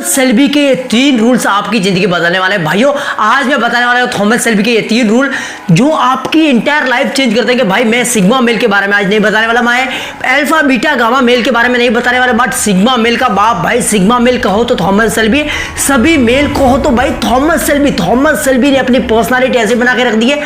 Thomas Selby के ये 3 rules आपकी जिंदगी बदलने वाले हैं भाइयों। आज मैं बताने वाला हूँ थॉमस सेल्बी के ये 3 रूल जो आपकी इंटायर लाइफ चेंज कर देंगे। भाई मैं सिग्मा मेल के बारे में आज नहीं बताने वाला, मैं अल्फा बीटा गामा मेल के बारे में नहीं बताने वाला, बट सिग्मा मेल का बाप भाई। सिग्मा मेल कहो तो थॉमस सेल्बी, सभी मेल कहो तो भाई थॉमस सेल्बी। थॉमस सेल्बी ने अपनी पर्सनालिटी ऐसे बना के रख दी है,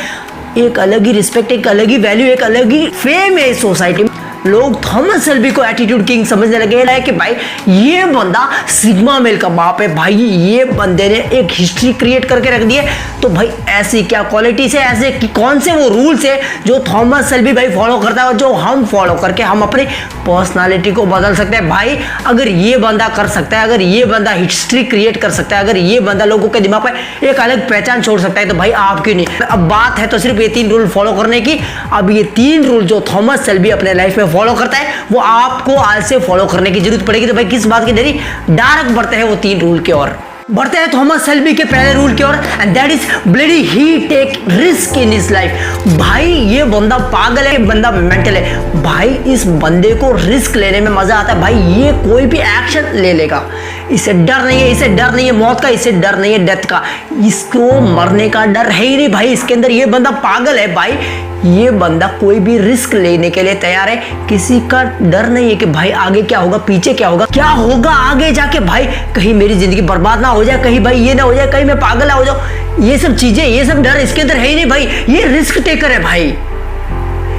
एक अलग ही रिस्पेक्ट, एक अलग ही वैल्यू, एक अलग ही फेम है इस सोसाइटी में। लोग थॉमस सेल्बी को एटीट्यूड किंग समझने लगे हैं कि भाई ये बंदा सिग्मा मेल का बाप है। भाई ये बंदे ने एक हिस्ट्री क्रिएट करके रख दी है। तो भाई ऐसी क्या क्वालिटीज है, ऐसे कौन से वो रूल्स है जो थॉमस सेल्बी भाई फॉलो करता है और जो हम फॉलो करके हम अपनी पर्सनालिटी को बदल सकते हैं। भाई अगर ये बंदा कर सकता है, अगर ये बंदा हिस्ट्री क्रिएट कर सकता है, अगर ये बंदा लोगों के दिमाग में एक अलग पहचान छोड़ सकता है, तो भाई आप क्यों नहीं। अब बात है तो सिर्फ ये 3 रूल फॉलो करने की। अब ये 3 रूल जो थॉमस सेल्बी अपने लाइफ में फॉलो करता है वो आपको आज से फॉलो करने की जरूरत पड़ेगी। तो भाई किस बात की देरी, डायरेक्ट बढ़ते हैं वो 3 रूल की ओर। बढ़ते हैं थॉमस सेल्बी के पहले रूल की ओर, and that is bloody he take risk in his life. भाई ये बंदा पागल है, बंदा मेंटल है। भाई इस बंदे को रिस्क लेने में मजा आता है। भाई ये कोई भी एक्शन ले लेगा, इसे डर नहीं है, इसे डर नहीं है मौत का, इसे डर नहीं है डेथ का, इसको मरने का डर है ही नहीं। भाई इसके अंदर ये बंदा पागल है। भाई ये बंदा कोई भी रिस्क लेने के लिए तैयार है, किसी का डर नहीं है कि भाई आगे क्या होगा, पीछे क्या होगा आगे जाके। भाई कहीं मेरी जिंदगी बर्बाद ना हो जाए, कहीं भाई ये ना हो जाए, कहीं मैं पागल ना हो जाऊं, ये सब चीजें, ये सब डर इसके अंदर है ही नहीं। भाई ये रिस्क टेकर है। भाई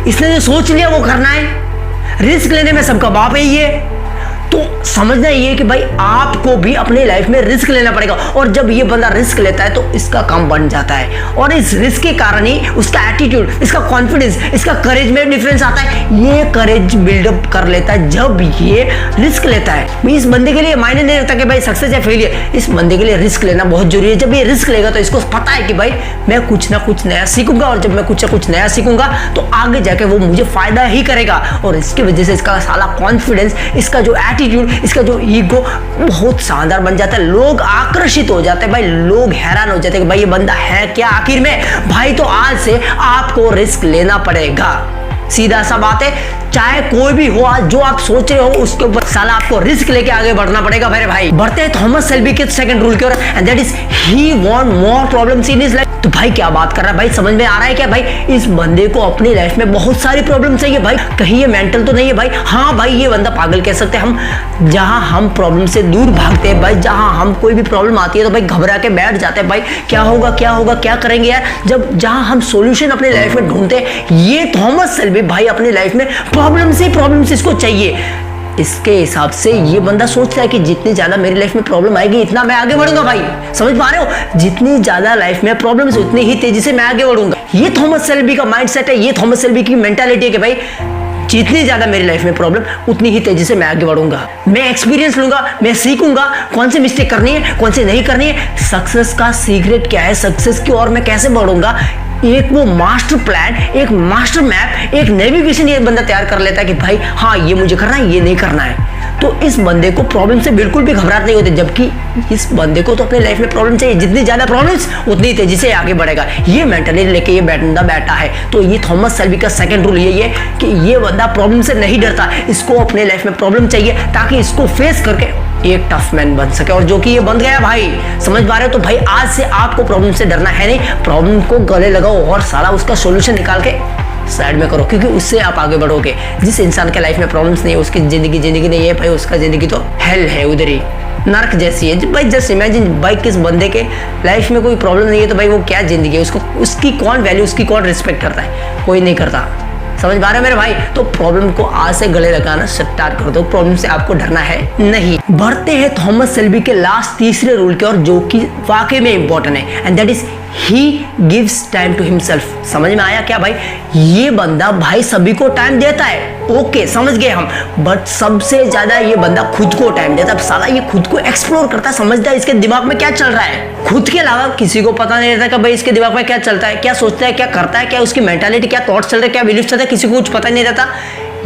इसने जो सोच लिया वो करना है, रिस्क लेने में सबका बाप है ये। तो समझना ये कि भाई आपको भी अपनी लाइफ में रिस्क लेना पड़ेगा, और जब ये बंदा रिस्क लेता है तो इसका काम बन जाता है, और इस रिस्क के कारण ही उसका एटीट्यूड, इसका कॉन्फिडेंस, इसका करेज में डिफरेंस आता है। ये करेज बिल्डअप कर लेता है जब ये रिस्क लेता है। इस बंदे के लिए मायने नहीं रखता कि भाई सक्सेस या फेलियर, इस बंदे के लिए रिस्क लेना बहुत जरूरी है। जब ये रिस्क लेगा तो इसको पता है कि भाई मैं कुछ ना कुछ नया सीखूंगा, और जब मैं कुछ ना कुछ नया सीखूंगा तो आगे जाके वो मुझे फायदा ही करेगा, और इसकी वजह से इसका सारा कॉन्फिडेंस, इसका जो एटीट्यूड, इसका जो ईगो बहुत शानदार बन जाता है। लोग आकर्षित हो जाते हैं भाई, लोग हैरान हो जाते हैं कि भाई ये बंदा है क्या आखिर में। भाई तो आज से आपको रिस्क लेना पड़ेगा, सीधा सा बात है। चाहे कोई भी हो, आज जो आप सोच रहे हो उसके ऊपर साला आपको रिस्क लेके आगे बढ़ना पड़ेगा मेरे भाई। बढ़ते हैं थॉमस सेल्बी के सेकंड रूल की ओर, and that is he want more problems in his life. तो भाई क्या बात कर रहा है भाई, समझ में आ रहा है क्या। भाई इस बंदे को अपनी लाइफ में बहुत सारी प्रॉब्लम चाहिए। भाई कहीं ये मेंटल तो नहीं है भाई। हाँ भाई ये बंदा पागल कह सकते हैं हम। जहां हम प्रॉब्लम से दूर भागते हैं भाई, जहां हम कोई भी प्रॉब्लम आती है तो भाई घबरा के बैठ जाते हैं। भाई क्या होगा क्या होगा, क्या करेंगे यार। जब जहां हम सॉल्यूशन अपनी लाइफ में ढूंढते हैं, ये थॉमस सेल्बी भाई अपनी लाइफ में प्रॉब्लम से इसको चाहिए। इसके हिसाब से ये बंदा सोचता है कि जितनी ज्यादा मेरी लाइफ में प्रॉब्लम आएगी इतना मैं आगे बढ़ूंगा। भाई समझ पा रहे हो, जितनी ज्यादा लाइफ में प्रॉब्लम्स उतनी ही तेजी से मैं आगे बढ़ूंगा। ये थॉमस सेल्बी का माइंडसेट है, ये थॉमस सेल्बी की मेंटालिटी है कि भाई जितनी ज्यादा मेरी लाइफ में प्रॉब्लम उतनी ही तेजी से मैं आगे बढ़ूंगा। मैं एक्सपीरियंस लूंगा, मैं सीखूंगा कौन सी मिस्टेक करनी है, कौन सी नहीं करनी है। सक्सेस का सीक्रेट क्या है, सक्सेस की ओर मैं कैसे बढ़ूंगा, एक वो मास्टर प्लान, एक मास्टर मैप, एक नेविगेशन ये बंदा तैयार कर लेता है कि भाई हाँ ये मुझे करना है, ये नहीं करना है। तो इस बंदे को प्रॉब्लम से बिल्कुल भी घबराहट नहीं होती, जबकि इस बंदे को तो अपनी लाइफ में प्रॉब्लम चाहिए। जितनी ज्यादा प्रॉब्लम्स उतनी तेजी से आगे बढ़ेगा। ये मेंटली लेके ये बंदा बैठा है। तो ये थॉमस सेल्बी का सेकंड रूल यही है कि ये बंदा प्रॉब्लम से नहीं डरता, इसको अपने लाइफ में प्रॉब्लम चाहिए ताकि इसको फेस करके एक टफ मैन बन सके, और जो कि ये बन गया भाई। समझ पा रहे हो। तो भाई आज से आपको प्रॉब्लम से डरना है नहीं, प्रॉब्लम को गले लगाओ और सारा उसका सॉल्यूशन निकाल के साइड में करो, क्योंकि उससे आप आगे बढ़ोगे। जिस इंसान के लाइफ में प्रॉब्लम्स नहीं है उसकी जिंदगी नहीं है भाई, उसका जिंदगी तो हेल है, उधर ही नर्क जैसी है भाई। जस्ट इमेजिन भाई किस बंदे के लाइफ में कोई प्रॉब्लम नहीं है तो भाई वो क्या जिंदगी है, उसको उसकी कौन वैल्यू, उसकी कौन रिस्पेक्ट करता है, कोई नहीं करता। समझ पा रहे हो मेरे भाई। तो प्रॉब्लम को आज से गले लगाना स्टार्ट कर दो, प्रॉब्लम से आपको डरना है नहीं। बढ़ते हैं थॉमस सेल्बी के लास्ट तीसरे रूल के और, जो कि वाकई में इंपॉर्टेंट है, and that is he gives time to himself. समझ में आया क्या भाई। ये बंदा भाई सभी को टाइम देता है, ओके समझ गए हम, बट सबसे ज्यादा ये बंदा खुद को टाइम देता है। अब साला ये खुद को एक्सप्लोर करता है, समझता है इसके दिमाग में क्या चल रहा है। खुद के अलावा किसी को पता नहीं रहता कि भाई इसके दिमाग में क्या चलता है, क्या सोचता है, क्या करता है, क्या उसकी मेंटालिटी, क्या थॉट्स चल रहे हैं, क्या बिलीफ चल रहे हैं, किसी को कुछ पता नहीं रहता।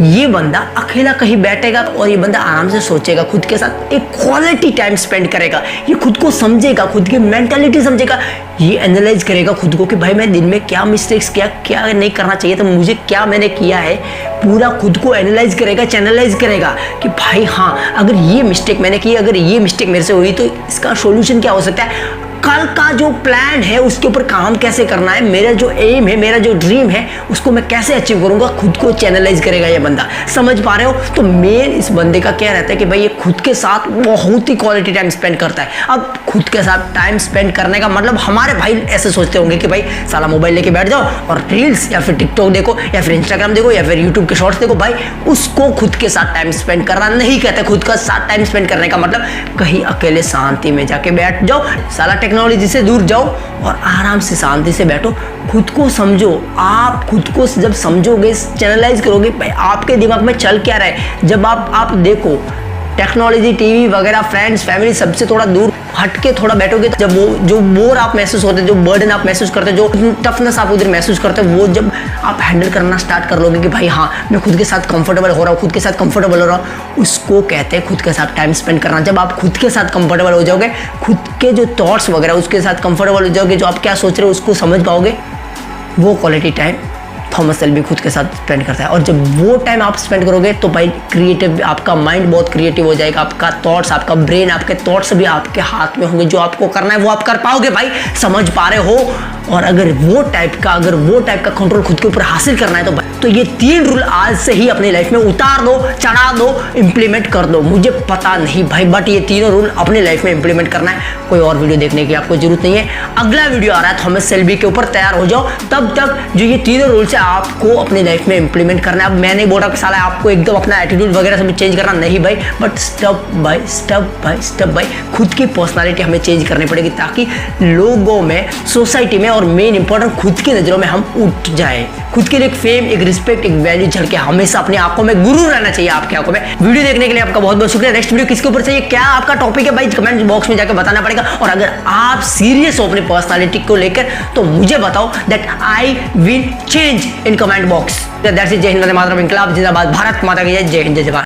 ये बंदा अकेला कहीं बैठेगा और ये बंदा आराम से सोचेगा, खुद के साथ एक क्वालिटी टाइम स्पेंड करेगा, ये खुद को समझेगा, खुद की मेंटालिटी समझेगा, ये एनालाइज करेगा खुद को कि भाई मैं दिन में क्या मिस्टेक्स किया, क्या नहीं करना चाहिए, तो मुझे क्या मैंने किया है, पूरा खुद को एनालाइज करेगा, चैनलाइज करेगा कि भाई हाँ अगर ये मिस्टेक मैंने की, अगर ये मिस्टेक मेरे से हुई तो इसका सॉल्यूशन क्या हो सकता है, कल का जो प्लान है उसके ऊपर काम कैसे करना है, मेरा जो एम है, मेरा जो ड्रीम है उसको मैं कैसे अचीव करूंगा, खुद को चैनलाइज करेगा ये बंदा। समझ पा रहे हो? तो मेन इस बंदे का क्या रहता है कि भाई ये खुद के साथ बहुत ही क्वालिटी टाइम स्पेंड करता है। अब खुद के साथ टाइम स्पेंड करने का मतलब हमारे भाई ऐसे सोचते होंगे कि भाई साला मोबाइल लेके बैठ जाओ और रील्स या फिर टिकटॉक देखो या फिर इंस्टाग्राम देखो या फिर यूट्यूब के शॉर्ट्स देखो। भाई उसको खुद के साथ टाइम स्पेंड करना नहीं कहते। खुद का साथ टाइम स्पेंड करने का मतलब कहीं अकेले शांति में जाके बैठ जाओ, साला टेक्नोलॉजी से दूर जाओ और आराम से शांति से बैठो, खुद को समझो। आप खुद को जब समझोगे, चैनलाइज करोगे भाई आपके दिमाग में चल क्या रहा है, जब आप देखो टेक्नोलॉजी, टीवी वगैरह, फ्रेंड्स, फैमिली सबसे थोड़ा दूर हटके थोड़ा बैठोगे, जब वो जो बोर आप महसूस होते, जो बर्डन आप महसूस करते, जो टफनेस आप उधर महसूस करते, वो जब आप हैंडल करना स्टार्ट कर लोगे कि भाई हाँ मैं खुद के साथ कंफर्टेबल हो रहा हूँ, खुद के साथ कंफर्टेबल हो रहा हूँ, उसको कहते हैं खुद के साथ टाइम स्पेंड करना। जब आप खुद के साथ कंफर्टेबल हो जाओगे, खुद के जो थॉट्स वगैरह उसके साथ कंफर्टेबल हो जाओगे, जो आप क्या सोच रहे हो उसको समझ पाओगे, वो क्वालिटी टाइम थॉमस सेल्बी खुद के साथ स्पेंड करता है। और जब वो टाइम आप स्पेंड करोगे तो भाई क्रिएटिव, आपका माइंड बहुत क्रिएटिव हो जाएगा, आपका थॉट्स, आपका ब्रेन, आपके थॉट्स भी आपके हाथ में होंगे, जो आपको करना है वो आप कर पाओगे। भाई समझ पा रहे हो? और अगर वो टाइप का कंट्रोल खुद के ऊपर हासिल करना है तो ये 3 रूल आज से ही अपनी लाइफ में उतार दो, चढ़ा दो, इंप्लीमेंट कर दो। मुझे पता नहीं भाई, बट ये 3 रूल अपनी लाइफ में इंप्लीमेंट करना है। कोई और वीडियो देखने की आपको जरूरत नहीं है, अगला वीडियो आ रहा है थॉमस सेल्बी के ऊपर, तैयार हो जाओ। तब तक जो ये 3 रूल है आपको अपनी लाइफ में इंप्लीमेंट करना है। अब मैं नहीं बोल रहा कि साला आपको एकदम अपना एटीट्यूड वगैरह सब चेंज करना, नहीं भाई, बट स्टेप बाय स्टेप खुद की पर्सनालिटी हमें चेंज करनी पड़ेगी, ताकि लोगों में, सोसाइटी में और मेन इंपॉर्टेंट खुद की नजरों में हम उठ जाए। खुद के लिए एक फेम, एक रिस्पेक्ट, एक वैल्यू झलके हमेशा अपनी आंखों में, गुरूर रहना चाहिए आपकी आंखों में। वीडियो देखने के लिए आपका बहुत बहुत शुक्रिया। नेक्स्ट वीडियो किसके ऊपर चाहिए, क्या आपका टॉपिक है भाई, कमेंट बॉक्स में जाकर बताना पड़ेगा। और अगर आप सीरियस हो अपनी पर्सनालिटी को लेकर तो मुझे बताओ, that I will change in comment box. That's it. जय हिंद, वंदे मातरम, इंकलाब जिंदाबाद, भारत माता की जय, जय हिंद, जय जवान।